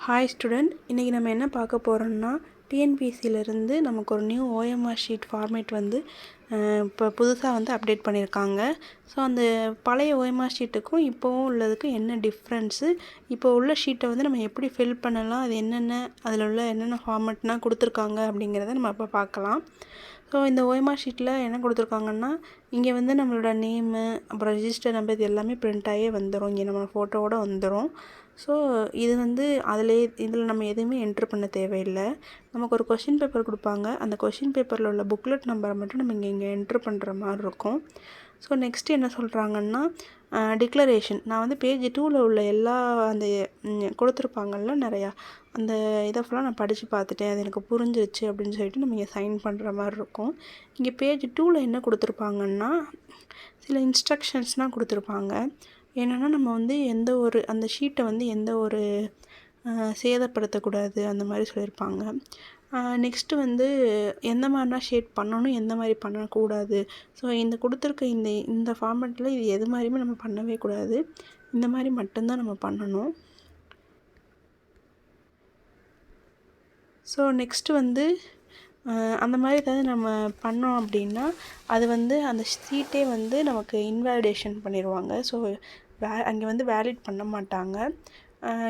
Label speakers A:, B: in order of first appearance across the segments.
A: Hi student, இன்றைக்கி நம்ம என்ன பார்க்க போகிறோம்னா டிஎன்பிஎஸ்சியிலேருந்து நமக்கு ஒரு நியூ ஓஎம்ஆர் ஷீட் ஃபார்மேட் வந்து இப்போ புதுசாக வந்து அப்டேட் பண்ணியிருக்காங்க. ஸோ அந்த பழைய ஓஎம்ஆர் ஷீட்டுக்கும் இப்போவும் உள்ளதுக்கும் என்ன டிஃப்ரென்ஸு, இப்போ உள்ள ஷீட்டை வந்து நம்ம எப்படி ஃபில் பண்ணலாம், அது என்னென்ன அதில் உள்ள என்னென்ன ஃபார்மேட்னால் கொடுத்துருக்காங்க அப்படிங்கிறத நம்ம இப்போ பார்க்கலாம். ஸோ இந்த ஓஎம்ஆர் ஷீட்டில் என்ன கொடுத்துருக்காங்கன்னா, இங்கே வந்து நம்மளோட நேமு, அப்புறம் ரிஜிஸ்டர் நம்பர் இது எல்லாமே பிரிண்ட் ஆகியே வந்துடும். இங்கே நம்ம ஃபோட்டோவோடு வந்துடும். ஸோ இது வந்து இதில் நம்ம எதுவுமே என்ட்ரு பண்ண தேவையில்லை. நமக்கு ஒரு கொஷின் பேப்பர் கொடுப்பாங்க. அந்த கொஷின் பேப்பரில் உள்ள புக்லெட் நம்பரை மட்டும் நம்ம இங்கே என்ட்ரு பண்ணுற மாதிரி இருக்கும். ஸோ நெக்ஸ்ட்டு என்ன சொல்கிறாங்கன்னா, டிக்ளரேஷன். நான் வந்து பேஜ் 2ல் உள்ள எல்லா அந்த கொடுத்துருப்பாங்கள்ல நிறையா, அந்த இதை ஃபுல்லாக நான் படித்து பார்த்துட்டேன், அது எனக்கு புரிஞ்சிருச்சு அப்படின்னு சொல்லிட்டு நம்ம இங்கே சைன் பண்ணுற மாதிரி இருக்கும். இங்கே பேஜ் 2ல் என்ன கொடுத்துருப்பாங்கன்னா, சில இன்ஸ்ட்ரக்ஷன்ஸ்லாம் கொடுத்துருப்பாங்க. என்னென்னா, நம்ம வந்து அந்த ஷீட்டை வந்து எந்த ஒரு சேதப்படுத்தக்கூடாது அந்த மாதிரி சொல்லியிருப்பாங்க. நெக்ஸ்ட்டு வந்து எந்த மாதிரினா ஷேட் பண்ணணும், எந்த மாதிரி பண்ணக்கூடாது. ஸோ இந்த கொடுத்துருக்க இந்த ஃபார்மேட்டில் இது எது மாதிரியுமே நம்ம பண்ணவே கூடாது. இந்த மாதிரி மட்டும்தான் நம்ம பண்ணணும். ஸோ நெக்ஸ்ட்டு வந்து அந்த மாதிரி ஏதாவது நம்ம பண்ணோம் அப்படின்னா, அது வந்து அந்த ஷீட்டே வந்து நமக்கு இன்வேலிடேஷன் பண்ணிடுவாங்க. ஸோ அங்கே வந்து வேலிட் பண்ண மாட்டாங்க.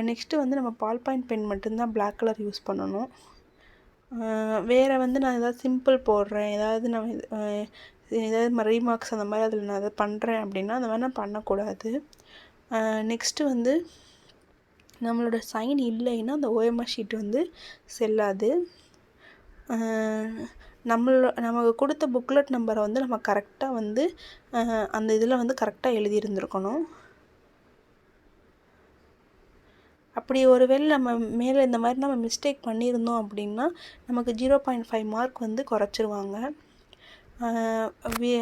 A: நெக்ஸ்ட்டு வந்து நம்ம பால் பாயிண்ட் பென் மட்டும்தான் பிளாக் கலர் யூஸ் பண்ணணும். வேறு வந்து நான் ஏதாவது சிம்பிள் போடுறேன், ஏதாவது நான் ஏதாவது ரீமார்க்ஸ் அந்த மாதிரி அதில் நான் அதை பண்ணுறேன் அப்படின்னா அந்த மாதிரி நான் பண்ணக்கூடாது. நெக்ஸ்ட்டு வந்து நம்மளோட சைன் இல்லைன்னா அந்த ஓஎம்ஆர் ஷீட் வந்து செல்லாது. நமக்கு கொடுத்த புக்லெட் நம்பரை வந்து நம்ம கரெக்டாக வந்து அந்த இதில் வந்து கரெக்டாக எழுதியிருந்துருக்கணும். அப்படி ஒருவேளை நம்ம மேலே இந்த மாதிரி நம்ம மிஸ்டேக் பண்ணியிருந்தோம் அப்படின்னா நமக்கு 0.5 மார்க் வந்து குறைச்சிருவாங்க.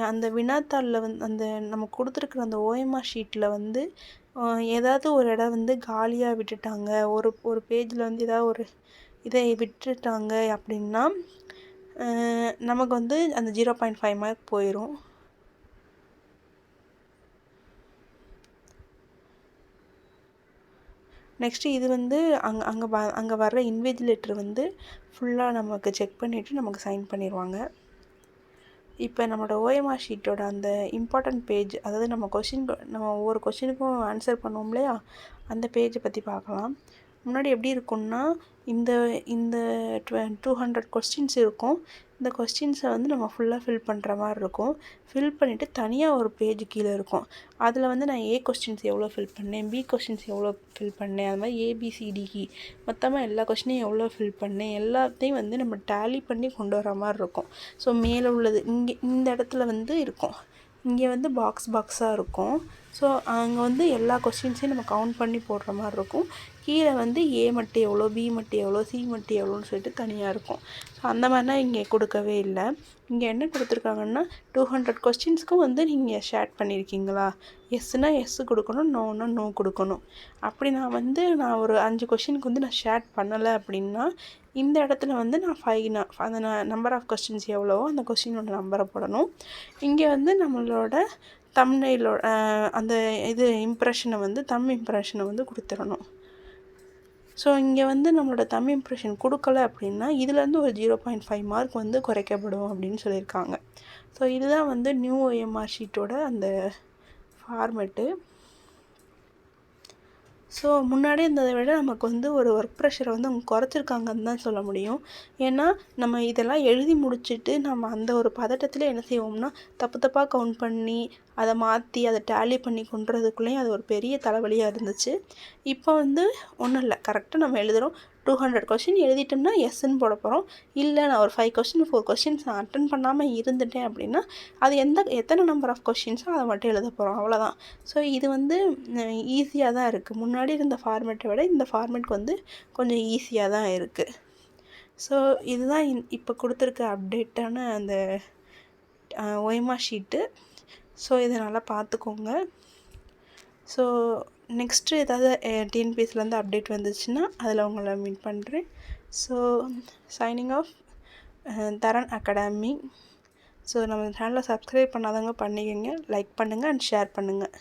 A: அந்த வினாத்தாளில் வந்து அந்த நம்ம கொடுத்துருக்குற அந்த ஓஎம்ஆர் ஷீட்டில் வந்து ஏதாவது ஒரு இடம் வந்து காலியாக விட்டுட்டாங்க, ஒரு பேஜில் வந்து ஏதாவது ஒரு இதை விட்டுட்டாங்க அப்படின்னா நமக்கு வந்து அந்த 0.5 மார்க் போயிடும். நெக்ஸ்ட்டு இது வந்து அங்கே வர்ற இன்விஜிலேட்டர் வந்து ஃபுல்லாக நமக்கு செக் பண்ணிவிட்டு நமக்கு சைன் பண்ணிடுவாங்க. இப்போ நம்மளோட ஓஎம்ஆர் ஷீட்டோட அந்த இம்பார்ட்டன்ட் பேஜ், அதாவது நம்ம ஒவ்வொரு கொஷினுக்கும் ஆன்சர் பண்ணுவோம் இல்லையா, அந்த பேஜை பற்றி பார்க்கலாம். முன்னாடி எப்படி இருக்கும்னா, இந்த 200 கொஸ்டின்ஸ் இருக்கும். இந்த கொஸ்டின்ஸை வந்து நம்ம ஃபுல்லாக ஃபில் பண்ணுற மாதிரி இருக்கும். ஃபில் பண்ணிவிட்டு தனியாக ஒரு பேஜ் கீழே இருக்கும். அதில் வந்து நான் ஏ கொஸ்டின்ஸ் எவ்வளோ ஃபில் பண்ணேன், பி கொஸ்டின்ஸ் எவ்வளோ ஃபில் பண்ணேன், அது மாதிரி ஏபிசிடிஇ மொத்தமாக எல்லா கொஸ்டினையும் எவ்வளோ ஃபில் பண்ணேன், எல்லாத்தையும் வந்து நம்ம டேலி பண்ணி கொண்டு வர மாதிரி இருக்கும். ஸோ மேலே உள்ளது இங்கே இந்த இடத்துல வந்து இருக்கும், இங்கே வந்து பாக்ஸாக இருக்கும். ஸோ அங்கே வந்து எல்லா கொஸ்டின்ஸையும் நம்ம கவுண்ட் பண்ணி போடுற மாதிரி இருக்கும். கீழே வந்து ஏ மட்டும் எவ்வளோ, பி மட்டும் எவ்வளோ, சி மட்டும் எவ்வளோன்னு சொல்லிட்டு தனியாக இருக்கும். ஸோ அந்த மாதிரினா இங்கே கொடுக்கவே இல்லை. இங்கே என்ன கொடுத்துருக்காங்கன்னா, 200 கொஸ்டின்ஸ்க்கும் வந்து நீங்கள் ஷேர் பண்ணியிருக்கீங்களா, எஸ்னா எஸ் கொடுக்கணும், நோன்னா நோ கொடுக்கணும். அப்படி நான் ஒரு 5 கொஸ்டினுக்கு வந்து நான் ஷேர் பண்ணலை அப்படின்னா இந்த இடத்துல வந்து அந்த நம்பர் ஆஃப் கொஸ்டின்ஸ் எவ்வளவோ அந்த கொஸ்டினோட நம்பரை போடணும். இங்கே வந்து நம்மளோட தம்ப்நெயிலோட அந்த இம்ப்ரெஷனை வந்து கொடுத்துடணும். ஸோ இங்கே வந்து நம்மளோட தம்ப் இம்ப்ரெஷன் கொடுக்கல அப்படின்னா இதுலேருந்து ஒரு 0.5 மார்க் வந்து குறைக்கப்படும் அப்படின்னு சொல்லியிருக்காங்க. ஸோ இதுதான் வந்து நியூ ஓஎம்ஆர் ஷீட்டோட அந்த ஃபார்மெட்டு. ஸோ முன்னாடி இருந்ததை விட நமக்கு வந்து ஒரு ஒர்க் ப்ரெஷரை வந்து அவங்க குறைச்சிருக்காங்கன்னு தான் சொல்ல முடியும். ஏன்னா நம்ம இதெல்லாம் எழுதி முடிச்சுட்டு நம்ம அந்த ஒரு பதட்டத்தில் என்ன செய்வோம்னா தப்பாக கவுண்ட் பண்ணி அதை மாற்றி அதை டேலி பண்ணி கொண்டுறதுக்குள்ளேயும் அது ஒரு பெரிய தலைவலியாக இருந்துச்சு. இப்போ வந்து ஒன்றும் இல்லை, கரெக்டாக நம்ம எழுதுகிறோம். 200 கொஸ்டின் எழுதிட்டோம்னா எஸ்ன்னு போட போகிறோம். இல்லை நான் ஒரு 4 கொஸ்டின்ஸ் நான் அட்டன் பண்ணாமல் இருந்துட்டேன் அப்படின்னா அது எத்தனை நம்பர் ஆஃப் கொஸ்டின்ஸோ அதை மட்டும் எழுத போகிறோம், அவ்வளோதான். ஸோ இது வந்து ஈஸியாக தான் இருக்குது. முன்னாடி இருந்த ஃபார்மேட்டை விட இந்த ஃபார்மேட் வந்து கொஞ்சம் ஈஸியாக தான் இருக்குது. ஸோ இதுதான் இப்போ கொடுத்துருக்க அப்டேட்டான அந்த ஓஎம்ஆர் ஷீட்டு. ஸோ இதை நல்லா பார்த்துக்கோங்க. ஸோ நெக்ஸ்ட்டு ஏதாவது டிஎன்பிஎஸ்சிலேருந்து அப்டேட் வந்துச்சுன்னா அதில் உங்களை மீட் பண்ணுறேன். ஸோ சைனிங் ஆஃப், தரன் அகாடமி. ஸோ நம்ம சேனலை சப்ஸ்கிரைப் பண்ணாதவங்க பண்ணிக்கோங்க, லைக் பண்ணுங்கள் அண்ட் ஷேர் பண்ணுங்கள்.